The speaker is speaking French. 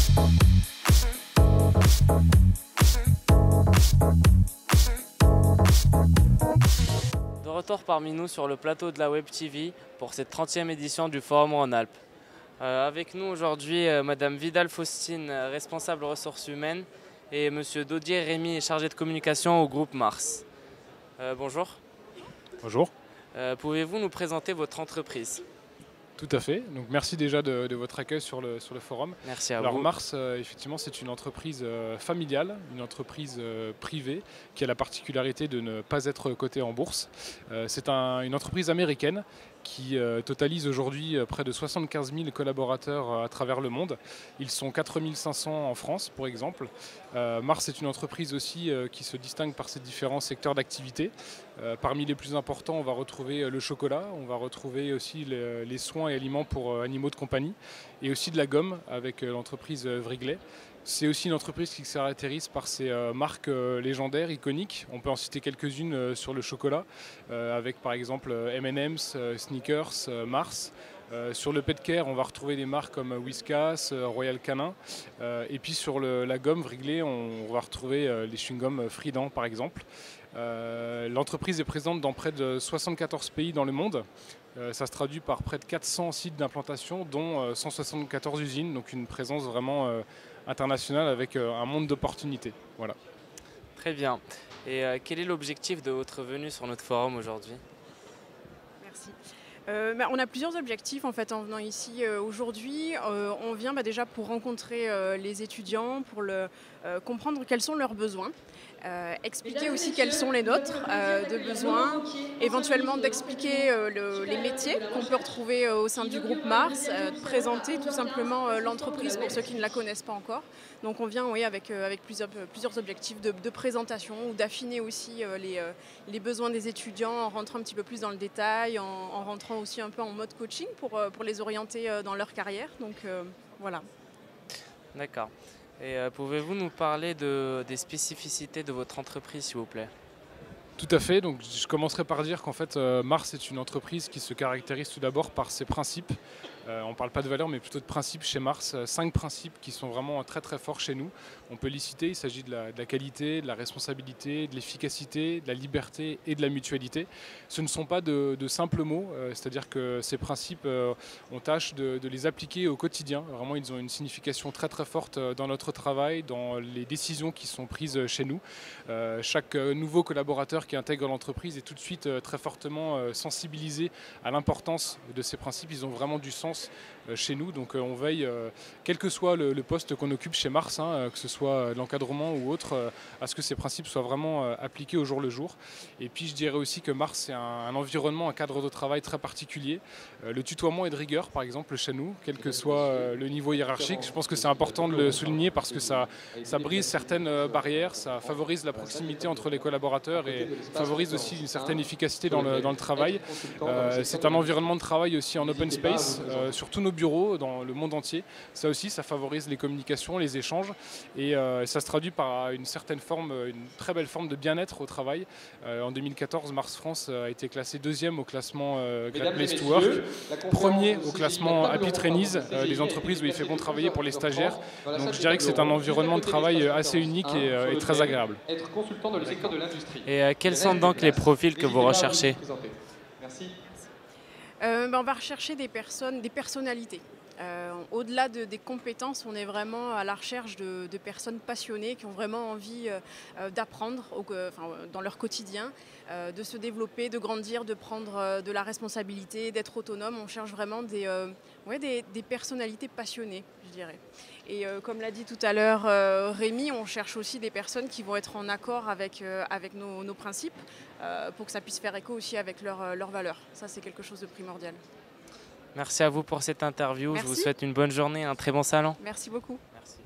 De retour parmi nous sur le plateau de la Web TV pour cette 30e édition du Forum Rhône-Alpes. Avec nous aujourd'hui Madame Vidal-Faustine, responsable ressources humaines, et Monsieur Daudier Rémy, chargé de communication au groupe Mars. Bonjour. Bonjour. Pouvez-vous nous présenter votre entreprise? Tout à fait. Donc, merci déjà de votre accueil sur le forum. Merci à vous. Alors Mars, effectivement, c'est une entreprise familiale, une entreprise privée qui a la particularité de ne pas être cotée en bourse. C'est une entreprise américaine qui totalise aujourd'hui près de 75 000 collaborateurs à travers le monde. Ils sont 4 500 en France, pour exemple. Mars est une entreprise aussi qui se distingue par ses différents secteurs d'activité. Parmi les plus importants, on va retrouver le chocolat, on va retrouver aussi les soins et aliments pour animaux de compagnie, et aussi de la gomme avec l'entreprise Wrigley. C'est aussi une entreprise qui se caractérise par ses marques légendaires, iconiques. On peut en citer quelques-unes sur le chocolat, avec par exemple M&M's, Snickers, Mars. Sur le pet care, on va retrouver des marques comme Whiskas, Royal Canin. Et puis sur la gomme Wrigley, on va retrouver les chewing-gums Frident par exemple. L'entreprise est présente dans près de 74 pays dans le monde. Ça se traduit par près de 400 sites d'implantation, dont 174 usines, donc une présence vraiment internationale avec un monde d'opportunités. Voilà. Très bien. Et quel est l'objectif de votre venue sur notre forum aujourd'hui? Merci. On a plusieurs objectifs en fait en venant ici aujourd'hui. On vient déjà pour rencontrer les étudiants, pour comprendre quels sont leurs besoins, expliquer aussi quels sont les nôtres de besoins, éventuellement d'expliquer les métiers qu'on peut retrouver au sein du groupe Mars, de présenter tout simplement l'entreprise pour ceux qui ne la connaissent pas encore. Donc on vient avec plusieurs objectifs de présentation ou d'affiner aussi les besoins des étudiants en rentrant un petit peu plus dans le détail, en rentrant aussi un peu en mode coaching pour les orienter dans leur carrière. Donc voilà. D'accord. Et pouvez-vous nous parler des spécificités de votre entreprise, s'il vous plaît? Tout à fait. Donc, je commencerai par dire qu'en fait, Mars est une entreprise qui se caractérise tout d'abord par ses principes. On ne parle pas de valeurs, mais plutôt de principes chez Mars. 5 principes qui sont vraiment très très forts chez nous. On peut les citer. Il s'agit de la qualité, de la responsabilité, de l'efficacité, de la liberté et de la mutualité. Ce ne sont pas de simples mots. C'est-à-dire que ces principes, on tâche de les appliquer au quotidien. Vraiment, ils ont une signification très très forte dans notre travail, dans les décisions qui sont prises chez nous. Chaque nouveau collaborateur qui intègre l'entreprise est tout de suite très fortement sensibilisé à l'importance de ces principes. Ils ont vraiment du sens chez nous, donc on veille, quel que soit le poste qu'on occupe chez Mars, que ce soit l'encadrement ou autre, à ce que ces principes soient vraiment appliqués au jour le jour. Et puis je dirais aussi que Mars c'est un environnement, un cadre de travail très particulier. Le tutoiement est de rigueur par exemple chez nous, quel que soit le niveau hiérarchique. Je pense que c'est important de le souligner parce que ça brise certaines barrières, ça favorise la proximité entre les collaborateurs et favorise aussi une certaine efficacité dans le travail. C'est un environnement de travail aussi en open space, sur tous nos bureaux dans le monde entier. Ça aussi, ça favorise les communications, les échanges, et ça se traduit par une certaine forme, une très belle forme de bien-être au travail. En 2014, Mars France a été classé 2e au classement Great Place to Work, 1er au classement Happy Trainees, des entreprises où il fait bon travailler pour les stagiaires. Donc je dirais que c'est un environnement de travail assez unique et très agréable. Et quels sont donc les profils que vous recherchez? Merci. On va rechercher des personnalités. Au-delà des compétences, on est vraiment à la recherche de personnes passionnées qui ont vraiment envie d'apprendre dans leur quotidien, de se développer, de grandir, de prendre de la responsabilité, d'être autonome. On cherche vraiment des personnalités passionnées, je dirais. Et comme l'a dit tout à l'heure Rémi, on cherche aussi des personnes qui vont être en accord avec nos principes pour que ça puisse faire écho aussi avec leurs valeurs. Ça, c'est quelque chose de primordial. Merci à vous pour cette interview. Merci. Je vous souhaite une bonne journée, un très bon salon. Merci beaucoup. Merci.